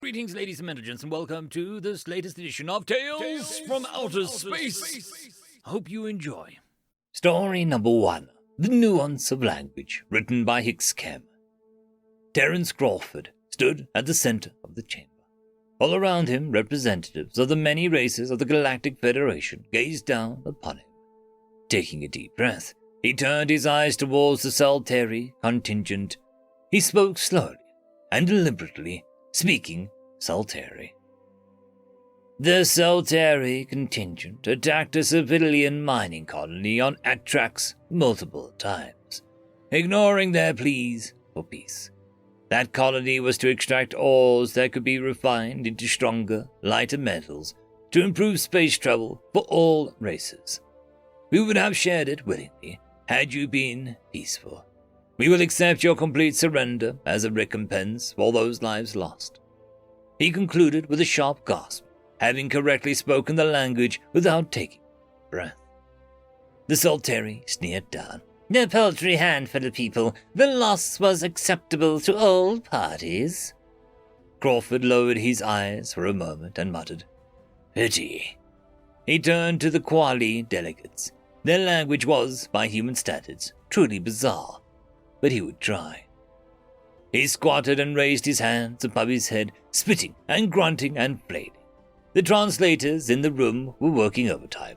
Greetings, ladies and gentlemen, and welcome to this latest edition of Tales from Outer Space. I hope you enjoy. Story number 1, The Nuance of Language, written by Hickscam. Terence Crawford stood at the center of the chamber. All around him, representatives of the many races of the Galactic Federation gazed down upon him. Taking a deep breath, he turned his eyes towards the Saltari contingent. He spoke slowly and deliberately, speaking Saltari. The Saltari contingent attacked a civilian mining colony on Atrax multiple times, ignoring their pleas for peace. That colony was to extract ores that could be refined into stronger, lighter metals to improve space travel for all races. We would have shared it willingly had you been peaceful. We will accept your complete surrender as a recompense for those lives lost. He concluded with a sharp gasp, having correctly spoken the language without taking a breath. The Saltari sneered down. A paltry handful of people. The loss was acceptable to all parties. Crawford lowered his eyes for a moment and muttered, Pity. He turned to the Quali delegates. Their language was, by human standards, truly bizarre, but he would try. He squatted and raised his hands above his head, spitting and grunting and flailing. The translators in the room were working overtime.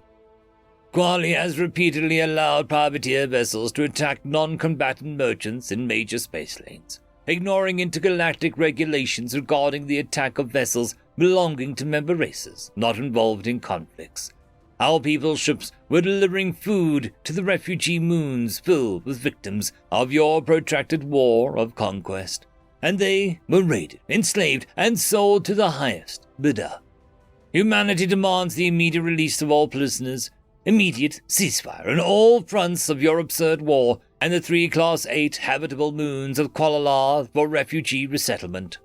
Quali has repeatedly allowed privateer vessels to attack non-combatant merchants in major space lanes, ignoring intergalactic regulations regarding the attack of vessels belonging to member races not involved in conflicts. Our people's ships were delivering food to the refugee moons filled with victims of your protracted war of conquest, and they were raided, enslaved, and sold to the highest bidder. Humanity demands the immediate release of all prisoners, immediate ceasefire on all fronts of your absurd war, and the 3 Class 8 habitable moons of Kuala for refugee resettlement.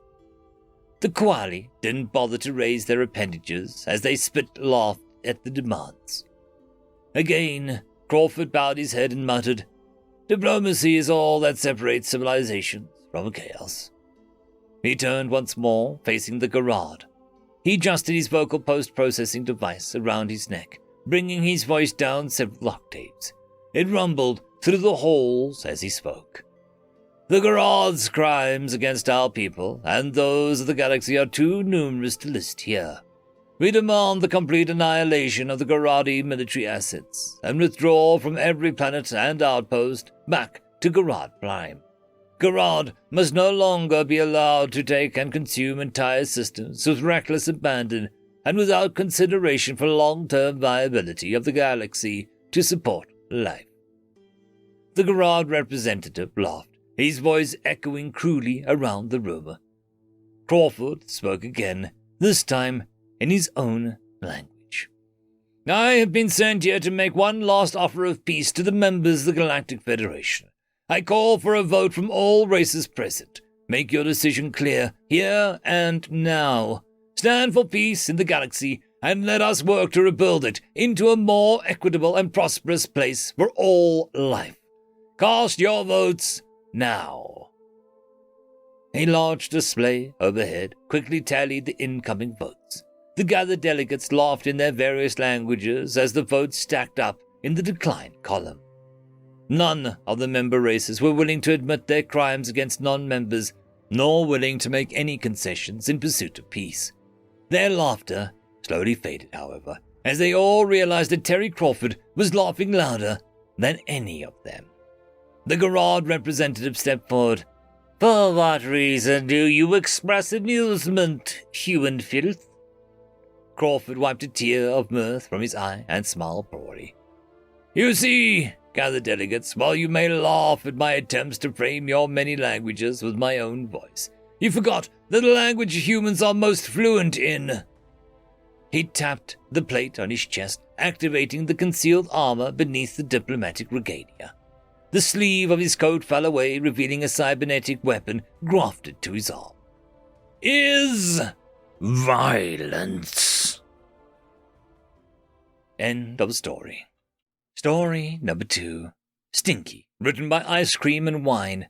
The Quali didn't bother to raise their appendages as they spit laughed at the demands. Again, Crawford bowed his head and muttered, Diplomacy is all that separates civilizations from chaos. He turned once more, facing the Garad. He adjusted his vocal post-processing device around his neck, bringing his voice down several octaves. It rumbled through the halls as he spoke. The Garad's crimes against our people and those of the galaxy are too numerous to list here. We demand the complete annihilation of the Garadi military assets and withdraw from every planet and outpost back to Garad Prime. Garad must no longer be allowed to take and consume entire systems with reckless abandon and without consideration for long-term viability of the galaxy to support life. The Garad representative laughed, his voice echoing cruelly around the room. Crawford spoke again, this time in his own language. I have been sent here to make one last offer of peace to the members of the Galactic Federation. I call for a vote from all races present. Make your decision clear, here and now. Stand for peace in the galaxy, and let us work to rebuild it into a more equitable and prosperous place for all life. Cast your votes now. A large display overhead quickly tallied the incoming votes. The gathered delegates laughed in their various languages as the votes stacked up in the decline column. None of the member races were willing to admit their crimes against non-members, nor willing to make any concessions in pursuit of peace. Their laughter slowly faded, however, as they all realized that Terry Crawford was laughing louder than any of them. The Garad representative stepped forward. For what reason do you express amusement, human filth? Crawford wiped a tear of mirth from his eye and smiled broadly. You see, gathered delegates, while you may laugh at my attempts to frame your many languages with my own voice, you forgot that the language humans are most fluent in. He tapped the plate on his chest, activating the concealed armor beneath the diplomatic regalia. The sleeve of his coat fell away, revealing a cybernetic weapon grafted to his arm. Is violence. End of story. Story number 2, Stinky, written by Ice Cream and Wine.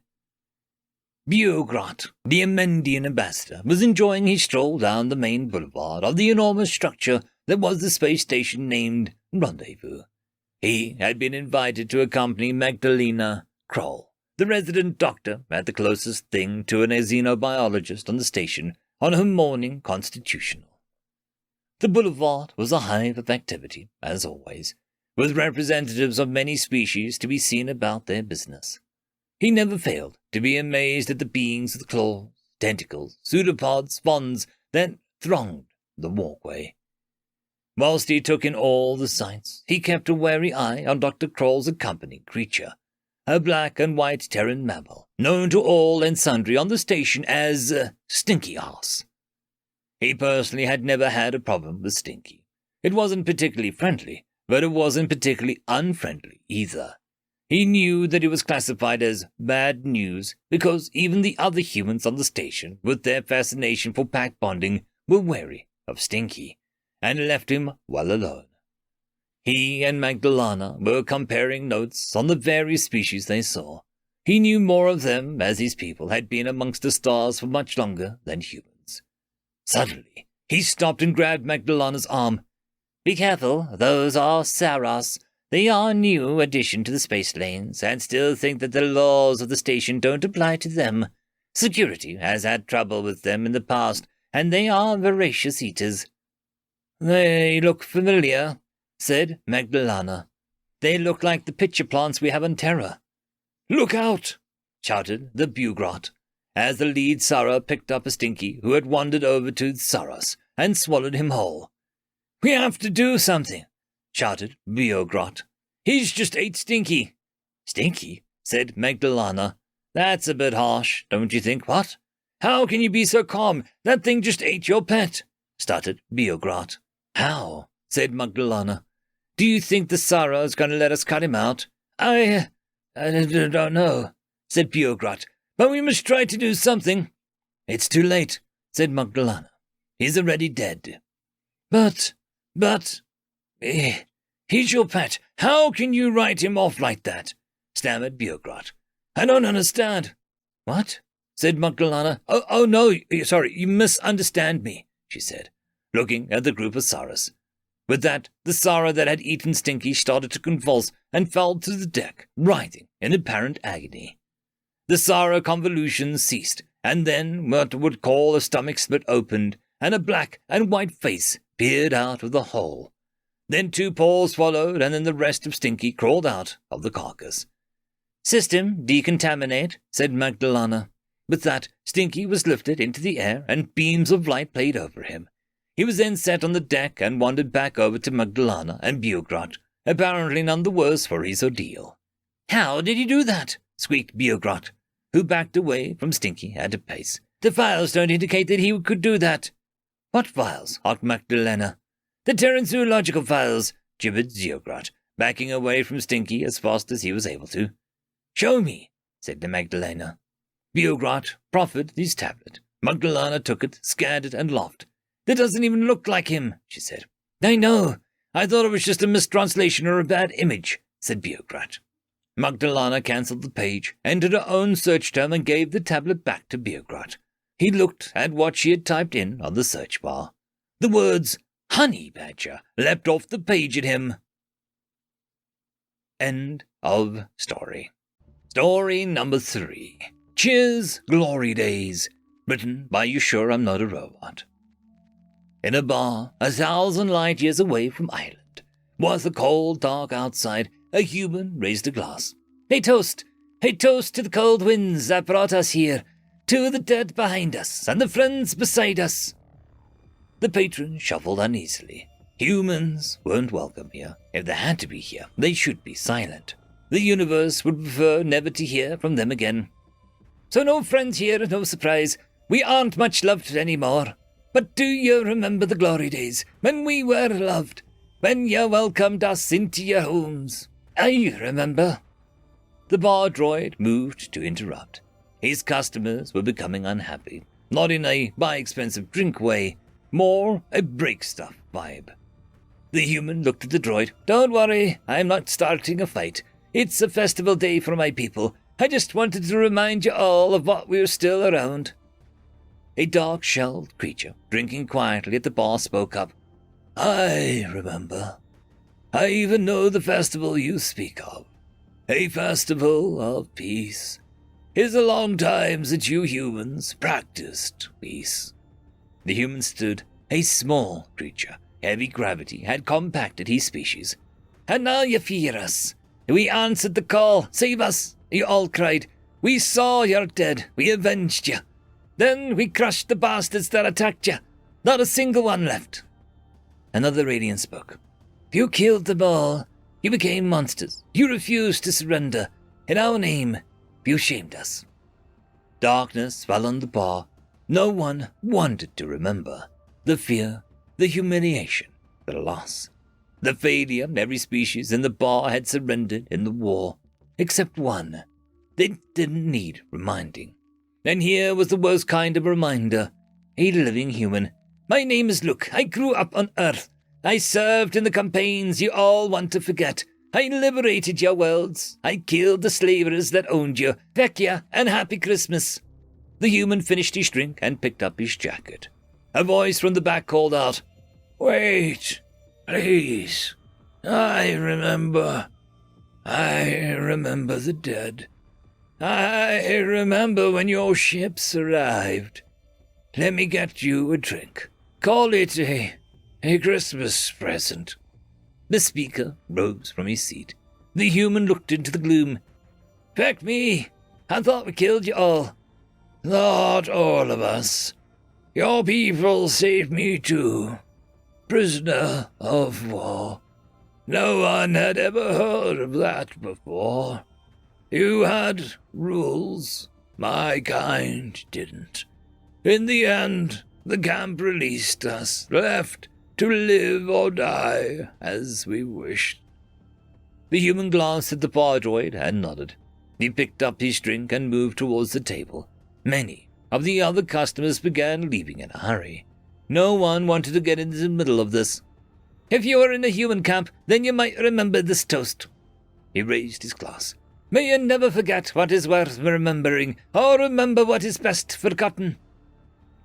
Bureaucrat, the Amendian ambassador, was enjoying his stroll down the main boulevard of the enormous structure that was the space station named Rendezvous. He had been invited to accompany Magdalena Kroll, the resident doctor at the closest thing to an xenobiologist on the station, on her morning constitutional. The boulevard was a hive of activity, as always, with representatives of many species to be seen about their business. He never failed to be amazed at the beings with claws, tentacles, pseudopods, spawns that thronged the walkway. Whilst he took in all the sights, he kept a wary eye on Dr. Kroll's accompanying creature, a black and white Terran mammal, known to all and sundry on the station as Stinky Ass. He personally had never had a problem with Stinky. It wasn't particularly friendly, but it wasn't particularly unfriendly either. He knew that it was classified as bad news because even the other humans on the station, with their fascination for pack bonding, were wary of Stinky, and left him well alone. He and Magdalena were comparing notes on the various species they saw. He knew more of them, as his people had been amongst the stars for much longer than humans. Suddenly, he stopped and grabbed Magdalena's arm. "Be careful, those are Saros. They are a new addition to the space lanes, and still think that the laws of the station don't apply to them. Security has had trouble with them in the past, and they are voracious eaters." "They look familiar," said Magdalena. "They look like the pitcher plants we have on Terra." "Look out!" shouted the bureaucrat, as the lead Sara picked up a Stinky who had wandered over to Saros and swallowed him whole. "We have to do something," shouted Bureaucrat. "He's just ate Stinky." "Stinky?" said Magdalena. "That's a bit harsh, don't you think, what?" "How can you be so calm? That thing just ate your pet," stuttered Bureaucrat. "How?" said Magdalena. "Do you think the Sara is going to let us cut him out?" I don't know," said Bureaucrat, "but we must try to do something." "It's too late," said Magdalena. "He's already dead." But, he's your pet. How can you write him off like that?" stammered Bureaucrat. "I don't understand." "What?" said Magdalena. Oh no, sorry, you misunderstand me," she said, looking at the group of Saras. With that, the Sara that had eaten Stinky started to convulse and fell to the deck, writhing in apparent agony. The Sara convolutions ceased, and then what would call a stomach split opened, and a black and white face peered out of the hole. Then 2 paws followed, and then the rest of Stinky crawled out of the carcass. "System decontaminate," said Magdalena. With that, Stinky was lifted into the air, and beams of light played over him. He was then set on the deck and wandered back over to Magdalena and Bureaucrat, apparently none the worse for his ordeal. "How did he do that?" squeaked Bureaucrat, who backed away from Stinky at a pace. "The files don't indicate that he could do that." "What files?" asked Magdalena. "The Terran zoological files," gibbered Bureaucrat, backing away from Stinky as fast as he was able to. "Show me," said the Magdalena. Bureaucrat proffered his tablet. Magdalena took it, scanned it, and laughed. "That doesn't even look like him," she said. "I know. I thought it was just a mistranslation or a bad image," said Bureaucrat. Magdalena cancelled the page, entered her own search term, and gave the tablet back to Bureaucrat. He looked at what she had typed in on the search bar. The words, "Honey Badger," leapt off the page at him. End of story. Story number 3. Cheers, Glory Days. Written by You Sure I'm Not a Robot. In a bar 1,000 light years away from Ireland, was the cold dark outside, a human raised a glass. Hey toast to the cold winds that brought us here, to the dead behind us, and the friends beside us. The patron shuffled uneasily. Humans weren't welcome here. If they had to be here, they should be silent. The universe would prefer never to hear from them again. So no friends here, no surprise. We aren't much loved anymore. But do you remember the glory days, when we were loved? When you welcomed us into your homes? I remember. The bar droid moved to interrupt. His customers were becoming unhappy, not in a buy expensive drink way, more a break stuff vibe. The human looked at the droid. "Don't worry, I'm not starting a fight. It's a festival day for my people. I just wanted to remind you all of what we were still around. A dark-shelled creature, drinking quietly at the bar, spoke up. I remember. I even know the festival you speak of. A festival of peace. It is a long time since you humans practiced peace. The human stood, a small creature. Heavy gravity had compacted his species. And now you fear us. We answered the call. Save us, you all cried. We saw you're dead. We avenged you. Then we crushed the bastards that attacked you. Not a single one left. Another radiant spoke. You killed them all. You became monsters. You refused to surrender. In our name, you shamed us. Darkness fell on the bar. No one wanted to remember. The fear, the humiliation, the loss. The failure every species in the bar had surrendered in the war. Except one. They didn't need reminding. And here was the worst kind of reminder. A living human. My name is Luke. I grew up on Earth. I served in the campaigns you all want to forget. I liberated your worlds. I killed the slavers that owned you. Feck ya, and happy Christmas. The human finished his drink and picked up his jacket. A voice from the back called out, Wait, please. I remember the dead. I remember when your ships arrived. Let me get you a drink. Call it a Christmas present. The speaker rose from his seat. The human looked into the gloom. Feck me. I thought we killed you all. Not all of us. Your people saved me too. Prisoner of war. No one had ever heard of that before. You had rules. My kind didn't. In the end, the camp released us, left to live or die as we wished. The human glanced at the bar droid and nodded. He picked up his drink and moved towards the table. Many of the other customers began leaving in a hurry. No one wanted to get into the middle of this. If you were in a human camp, then you might remember this toast. He raised his glass. May you never forget what is worth remembering, or remember what is best forgotten.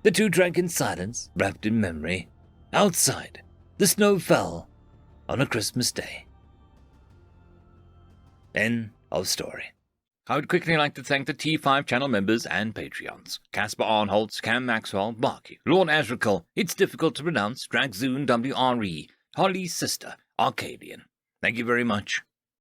The two drank in silence, wrapped in memory. Outside, the snow fell on a Christmas day. End of story. I would quickly like to thank the T5 channel members and Patreons. Caspar Arnholtz, Cam Maxwell, Barky, Lord Azrakal, It's Difficult to Pronounce, Dragzoon WRE, Holly's Sister, Arcadian. Thank you very much.